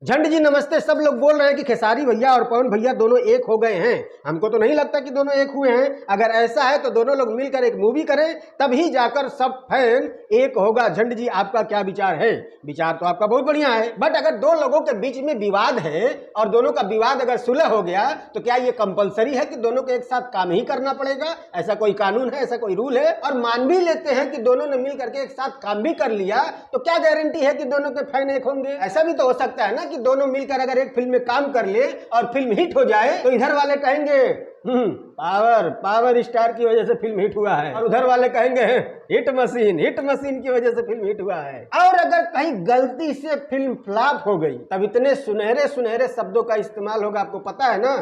झंड जी नमस्ते। सब लोग बोल रहे हैं कि खेसारी भैया और पवन भैया दोनों एक हो गए हैं। हमको तो नहीं लगता कि दोनों एक हुए हैं। अगर ऐसा है तो दोनों लोग मिलकर एक मूवी करें, तभी जाकर सब फैन एक होगा। झंड जी आपका क्या विचार है? विचार तो आपका बहुत बढ़िया है, बट अगर दो लोगों के बीच में विवाद है और दोनों का विवाद अगर सुलह हो गया तो क्या ये कंपलसरी है कि दोनों को एक साथ काम ही करना पड़ेगा? ऐसा कोई कानून है, ऐसा कोई रूल है? और मान भी लेते हैं कि दोनों ने मिल करके एक साथ काम भी कर लिया, तो क्या गारंटी है कि दोनों के फैन एक होंगे? ऐसा भी तो हो सकता है ना कि दोनों मिलकर अगर एक फिल्म में काम कर ले और फिल्म हिट हो जाए तो इधर वाले कहेंगे पावर स्टार की वजह से फिल्म हिट हुआ है, और उधर वाले कहेंगे हिट मशीन की वजह से फिल्म हिट हुआ है। और अगर कहीं गलती से फिल्म फ्लॉप हो गई तब इतने सुनहरे सुनहरे शब्दों का इस्तेमाल होगा, आपको पता है ना,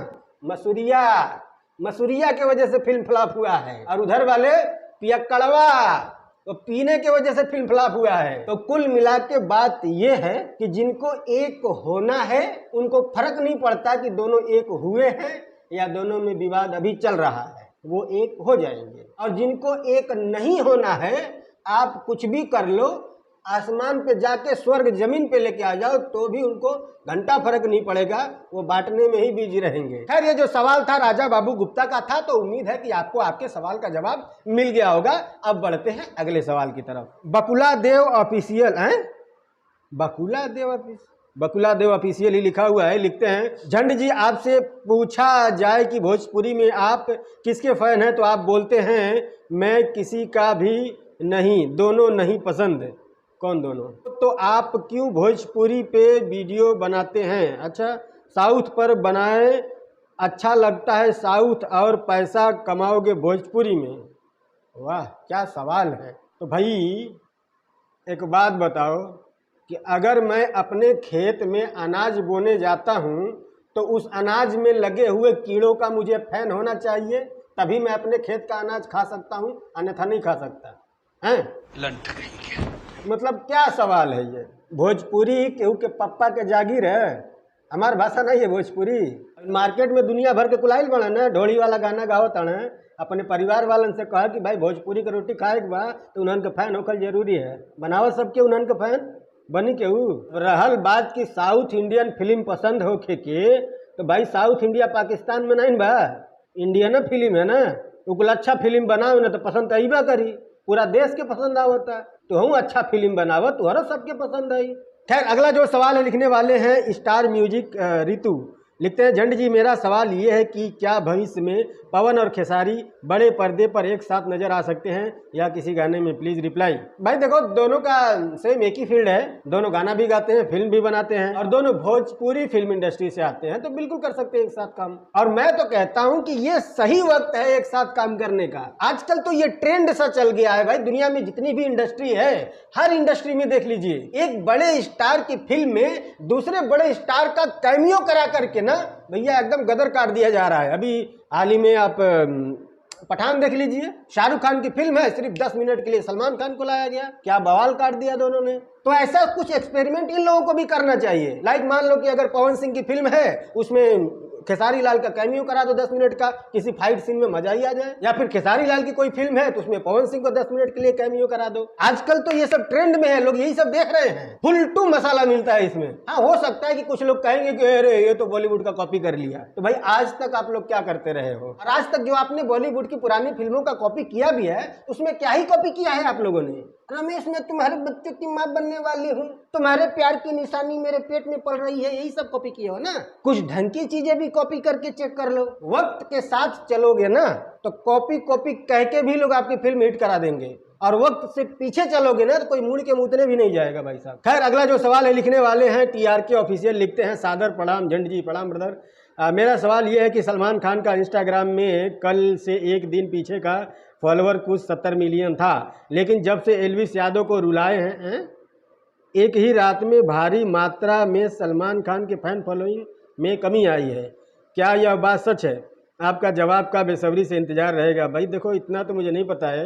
मसूरिया की वजह से फिल्म फ्लॉप हुआ है, और उधर वाले पियक्कड़वा तो पीने की वजह से फिल्म फ्लॉप हुआ है। तो कुल मिला के बात यह है कि जिनको एक होना है उनको फर्क नहीं पड़ता कि दोनों एक हुए हैं या दोनों में विवाद अभी चल रहा है, वो एक हो जाएंगे। और जिनको एक नहीं होना है, आप कुछ भी कर लो, आसमान पे जाके स्वर्ग जमीन पे लेके आ जाओ तो भी उनको घंटा फर्क नहीं पड़ेगा, वो बांटने में ही बिजी रहेंगे। खैर, ये जो सवाल था राजा बाबू गुप्ता का था, तो उम्मीद है कि आपको आपके सवाल का जवाब मिल गया होगा। अब बढ़ते हैं अगले सवाल की तरफ। बकुला देव ऑफिशियल है, बकुला देव ऑफिशियल ही लिखा हुआ है। लिखते हैं, झंड जी आपसे पूछा जाए कि भोजपुरी में आप किसके फैन हैं तो आप बोलते हैं मैं किसी का भी नहीं, दोनों नहीं पसंद। कौन दोनों? तो आप क्यों भोजपुरी पे वीडियो बनाते हैं? अच्छा, साउथ पर बनाए, अच्छा लगता है साउथ, और पैसा कमाओगे भोजपुरी में। वाह, क्या सवाल है। तो भाई एक बात बताओ कि अगर मैं अपने खेत में अनाज बोने जाता हूँ तो उस अनाज में लगे हुए कीड़ों का मुझे फैन होना चाहिए, तभी मैं अपने खेत का अनाज खा सकता हूँ, अन्यथा नहीं खा सकता हैं? लंठ कहीं। मतलब क्या सवाल है ये? भोजपुरी केहू के पप्पा के जागीर है, हमार भाषा नहीं है भोजपुरी। मार्केट में दुनिया भर के कुलाइल बने ना, ढोली वाला गाना गावत है। अपने परिवार वालन से कहा कि भाई भोजपुरी के रोटी खाए के बा तो उन्हन के फैन होकर जरूरी है, बनावत सबके उन्हन के फैन बनी केहू। रहल बात की साउथ इंडियन फिल्म पसंद होके के, तो भाई साउथ इंडिया पाकिस्तान में नहीं बा, इंडियन फिल्म है ना। उकुल अच्छा फिल्म बनाओ ना तो पसंद आईबा करी, पूरा देश के पसंद आवता। तो हम अच्छा फिल्म बनावत तुहरा सबके पसंद आई। खैर, अगला जो सवाल है लिखने वाले हैं स्टार म्यूजिक रितु। लिखते हैं, झंड जी मेरा सवाल ये है कि क्या भविष्य में पवन और खेसारी बड़े पर्दे पर एक साथ नजर आ सकते हैं या किसी गाने में? Please reply. भाई देखो, दोनों का सेम एक ही फील्ड है, दोनों गाना भी गाते हैं, फिल्म भी बनाते हैं, और दोनों भोजपुरी फिल्म इंडस्ट्री से आते हैं, तो बिल्कुल कर सकते हैं एक साथ काम। और मैं तो कहता हूं कि ये सही वक्त है एक साथ काम करने का। आजकल तो ये ट्रेंड सा चल गया है भाई, दुनिया में जितनी भी इंडस्ट्री है, हर इंडस्ट्री में देख लीजिए, एक बड़े स्टार की फिल्म में दूसरे बड़े स्टार का कैमियो करा करके ना भैया एकदम गदर काट दिया जा रहा है। अभी हाल ही में आप पठान देख लीजिए, शाहरुख खान की फिल्म है, सिर्फ 10 मिनट के लिए सलमान खान को लाया गया, क्या बवाल काट दिया दोनों ने। तो ऐसा कुछ एक्सपेरिमेंट इन लोगों को भी करना चाहिए। लाइक मान लो कि अगर पवन सिंह की फिल्म है, उसमें खेसारी लाल का कैमियो करा दो 10 मिनट का, किसी फाइट सीन में मजा ही आ जाए। या फिर खेसारी लाल की कोई फिल्म है तो उसमें पवन सिंह को 10 मिनट के लिए कैमियो करा दो। आजकल तो ये सब ट्रेंड में है, लोग यही सब देख रहे हैं, फुल टू मसाला मिलता है इसमें। हाँ, हो सकता है कि कुछ लोग कहेंगे कि अरे ये तो बॉलीवुड का कॉपी कर लिया। तो भाई आज तक आप लोग क्या करते रहे हो? और आज तक जो आपने बॉलीवुड की पुरानी फिल्मों का कॉपी किया भी है, उसमें क्या ही कॉपी किया है आप लोगों ने? रमेश, मैं तुम्हारे बच्चे की माँ बनने वाली हूँ, तुम्हारे प्यार की निशानी मेरे पेट में पड़ रही है, यही सब कॉपी किए हो ना। कुछ ढंग की चीजें भी कॉपी करके चेक कर लो। वक्त के साथ चलोगे ना तो कॉपी कह के भी लोग आपकी फिल्म हिट करा देंगे, और वक्त से पीछे चलोगे ना तो कोई मुड़ के मुतने भी नहीं जाएगा भाई साहब। खैर, अगला जो सवाल है लिखने वाले हैं TRK ऑफिशियल। लिखते हैं, सादर प्रणाम झंड जी। प्रणाम ब्रदर। मेरा सवाल ये है कि सलमान खान का इंस्टाग्राम में कल से एक दिन पीछे का फॉलोअर कुछ 70 मिलियन था, लेकिन जब से एल्विस यादव को रुलाए हैं एक ही रात में भारी मात्रा में सलमान खान के फैन फॉलोइंग में कमी आई है। क्या यह बात सच है? आपका जवाब का बेसब्री से इंतजार रहेगा। भाई देखो, इतना तो मुझे नहीं पता है,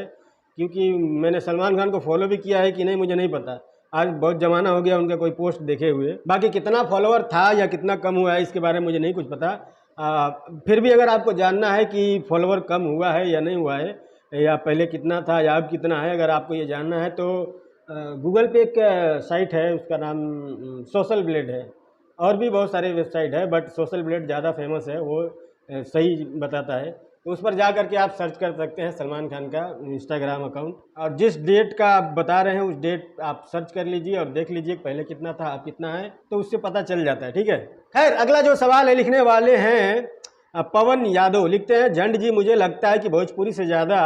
क्योंकि मैंने सलमान खान को फॉलो भी किया है कि नहीं मुझे नहीं पता। आज बहुत ज़माना हो गया उनका कोई पोस्ट देखे हुए। बाकी कितना फॉलोअर था या कितना कम हुआ है इसके बारे में मुझे नहीं कुछ पता। फिर भी अगर आपको जानना है कि फॉलोअर कम हुआ है या नहीं हुआ है, या पहले कितना था या अब कितना है, अगर आपको ये जानना है तो गूगल पे एक साइट है, उसका नाम सोशल ब्लेड है, और भी बहुत सारे वेबसाइट है, बट सोशल ब्लेड ज़्यादा फेमस है, वो सही बताता है। तो उस पर जा करके आप सर्च कर सकते हैं सलमान खान का इंस्टाग्राम अकाउंट, और जिस डेट का आप बता रहे हैं उस डेट आप सर्च कर लीजिए और देख लीजिए पहले कितना था अब कितना है, तो उससे पता चल जाता है। ठीक है, खैर अगला जो सवाल है लिखने वाले हैं पवन यादव, लिखते हैं झंड जी मुझे लगता है कि भोजपुरी से ज़्यादा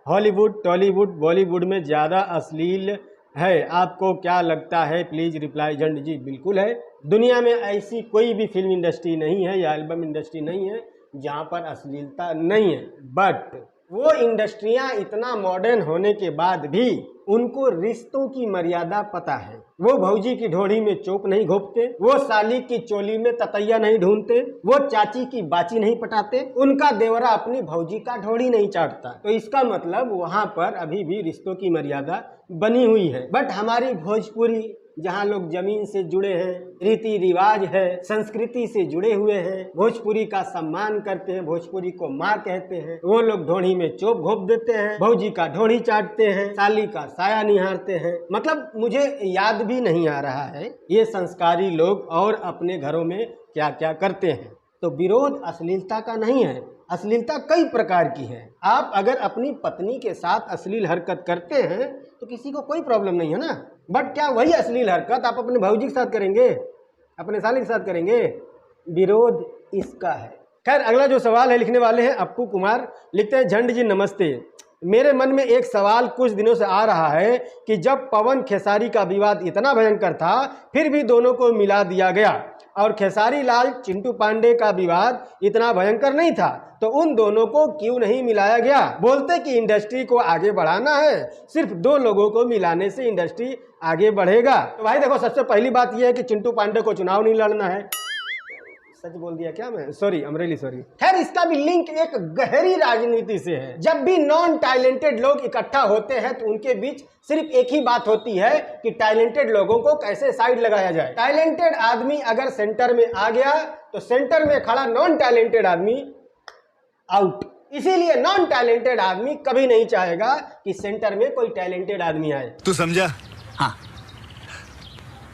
हॉलीवुड, टॉलीवुड, बॉलीवुड में ज़्यादा अश्लील है, आपको क्या लगता है? Please reply. झंड जी बिल्कुल है, दुनिया में ऐसी कोई भी फिल्म इंडस्ट्री नहीं है या एल्बम इंडस्ट्री नहीं है जहाँ पर अश्लीलता नहीं है, बट वो इंडस्ट्रियाँ इतना मॉडर्न होने के बाद भी उनको रिश्तों की मर्यादा पता है। वो भौजी की ढोड़ी में चोप नहीं घोपते, वो साली की चोली में ततैया नहीं ढूंढते, वो चाची की बाची नहीं पटाते, उनका देवरा अपनी भौजी का ढोड़ी नहीं चाटता। तो इसका मतलब वहाँ पर अभी भी रिश्तों की मर्यादा बनी हुई है। बट हमारी भोजपुरी जहाँ लोग जमीन से जुड़े हैं, रीति रिवाज है, संस्कृति से जुड़े हुए हैं, भोजपुरी का सम्मान करते हैं, भोजपुरी को माँ कहते हैं, वो लोग ढोड़ी में चोप घोप देते हैं, भौजी का ढोड़ी चाटते हैं, साली का साया निहारते हैं। मतलब मुझे याद भी नहीं आ रहा है ये संस्कारी लोग और अपने घरों में क्या क्या करते हैं। तो विरोध अश्लीलता का नहीं है, अश्लीलता कई प्रकार की है। आप अगर अपनी पत्नी के साथ अश्लील हरकत करते हैं तो किसी को कोई प्रॉब्लम नहीं है ना, बट क्या वही अश्लील हरकत आप अपने भौजी के साथ करेंगे, अपने साली के साथ करेंगे? विरोध इसका है। खैर अगला जो सवाल है लिखने वाले हैं अप्पू कुमार, लिखते हैं झंड जी नमस्ते, मेरे मन में एक सवाल कुछ दिनों से आ रहा है कि जब पवन खेसारी का विवाद इतना भयंकर था फिर भी दोनों को मिला दिया गया, और खेसारी लाल चिंटू पांडे का विवाद इतना भयंकर नहीं था, तो उन दोनों को क्यों नहीं मिलाया गया? बोलते कि इंडस्ट्री को आगे बढ़ाना है, सिर्फ दो लोगों को मिलाने से इंडस्ट्री आगे बढ़ेगा। तो भाई देखो, सबसे पहली बात यह है कि चिंटू पांडे को चुनाव नहीं लड़ना है। सच बोल दिया क्या मैं? Sorry, Amreli sorry. खैर इसका भी लिंक एक गहरी राजनीति से है। जब भी नॉन टैलेंटेड लोग इकट्ठा होते हैं तो उनके बीच सिर्फ एक ही बात होती है कि टैलेंटेड लोगों को कैसे साइड लगाया जाए। टैलेंटेड आदमी अगर सेंटर में आ गया तो सेंटर में खड़ा नॉन टैलेंटेड आदमी आउट। इसीलिए नॉन टैलेंटेड आदमी कभी नहीं चाहेगा कि सेंटर में कोई टैलेंटेड आदमी आए। तू समझा? हाँ।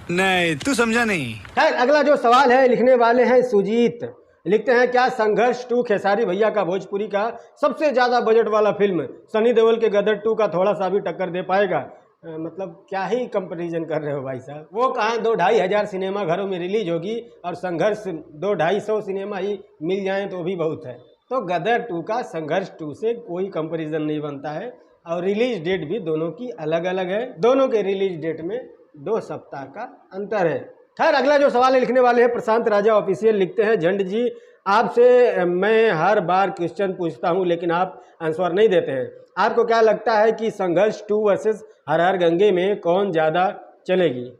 नहीं, तू समझा नहीं। खैर अगला जो सवाल है लिखने वाले हैं सुजीत, लिखते हैं क्या संघर्ष 2 खेसारी भैया का भोजपुरी का सबसे ज्यादा बजट वाला फिल्म सनी देओल के गदर 2 का थोड़ा सा भी टक्कर दे पाएगा? मतलब क्या ही कंपैरिजन कर रहे हो भाई साहब। वो कहाँ 2-2.5 हज़ार सिनेमा घरों में रिलीज होगी और संघर्ष 200-250 सिनेमा ही मिल जाए तो भी बहुत है। तो गदर 2 का संघर्ष 2 से कोई कंपैरिजन नहीं बनता है, और रिलीज डेट भी दोनों की अलग अलग है। दोनों के रिलीज डेट में 2 सप्ताह का अंतर है। खैर अगला जो सवाल है लिखने वाले हैं प्रशांत राजा ऑफिशियल, लिखते हैं झंड जी आपसे मैं हर बार क्वेश्चन पूछता हूं लेकिन आप आंसर नहीं देते हैं। आपको क्या लगता है कि संघर्ष 2 वर्सेस हर हर गंगे में कौन ज़्यादा चलेगी?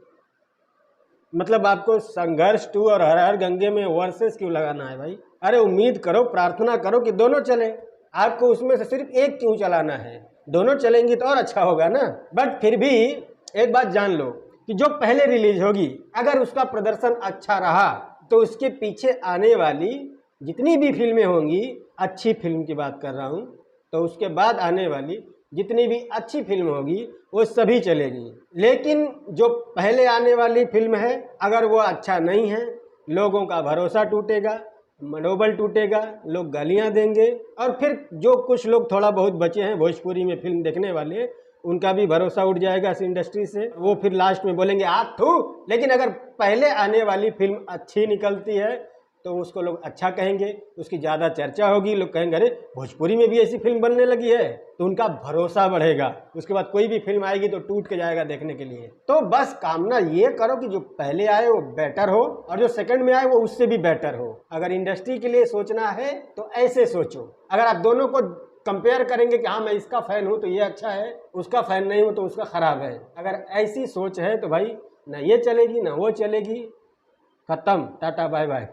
मतलब आपको संघर्ष 2 और हर हर गंगे में वर्सेस क्यों लगाना है भाई? अरे उम्मीद करो, प्रार्थना करो कि दोनों चले। आपको उसमें से सिर्फ एक क्यों चलाना है? दोनों चलेंगी तो और अच्छा होगा ना। बट फिर भी एक बात जान लो कि जो पहले रिलीज होगी अगर उसका प्रदर्शन अच्छा रहा तो उसके पीछे आने वाली जितनी भी फिल्में होंगी, अच्छी फिल्म की बात कर रहा हूँ, तो उसके बाद आने वाली जितनी भी अच्छी फिल्म होगी वो सभी चलेगी। लेकिन जो पहले आने वाली फिल्म है अगर वो अच्छा नहीं है, लोगों का भरोसा टूटेगा, मनोबल टूटेगा, लोग गालियाँ देंगे, और फिर जो कुछ लोग थोड़ा बहुत बचे हैं भोजपुरी में फिल्म देखने वाले, उनका भी भरोसा उठ जाएगा इस इंडस्ट्री से। वो फिर लास्ट में बोलेंगे आप थू। लेकिन अगर पहले आने वाली फिल्म अच्छी निकलती है तो उसको लोग अच्छा कहेंगे, उसकी ज़्यादा चर्चा होगी, लोग कहेंगे अरे भोजपुरी में भी ऐसी फिल्म बनने लगी है, तो उनका भरोसा बढ़ेगा। उसके बाद कोई भी फिल्म आएगी तो टूट के जाएगा देखने के लिए। तो बस कामना ये करो कि जो पहले आए वो बेटर हो और जो सेकंड में आए वो उससे भी बेटर हो। अगर इंडस्ट्री के लिए सोचना है तो ऐसे सोचो। अगर आप दोनों को कंपेयर करेंगे कि हाँ मैं इसका फ़ैन हूँ तो ये अच्छा है, उसका फ़ैन नहीं हूँ तो उसका ख़राब है, अगर ऐसी सोच है तो भाई ना ये चलेगी ना वो चलेगी। ख़त्म, टाटा बाय बाय।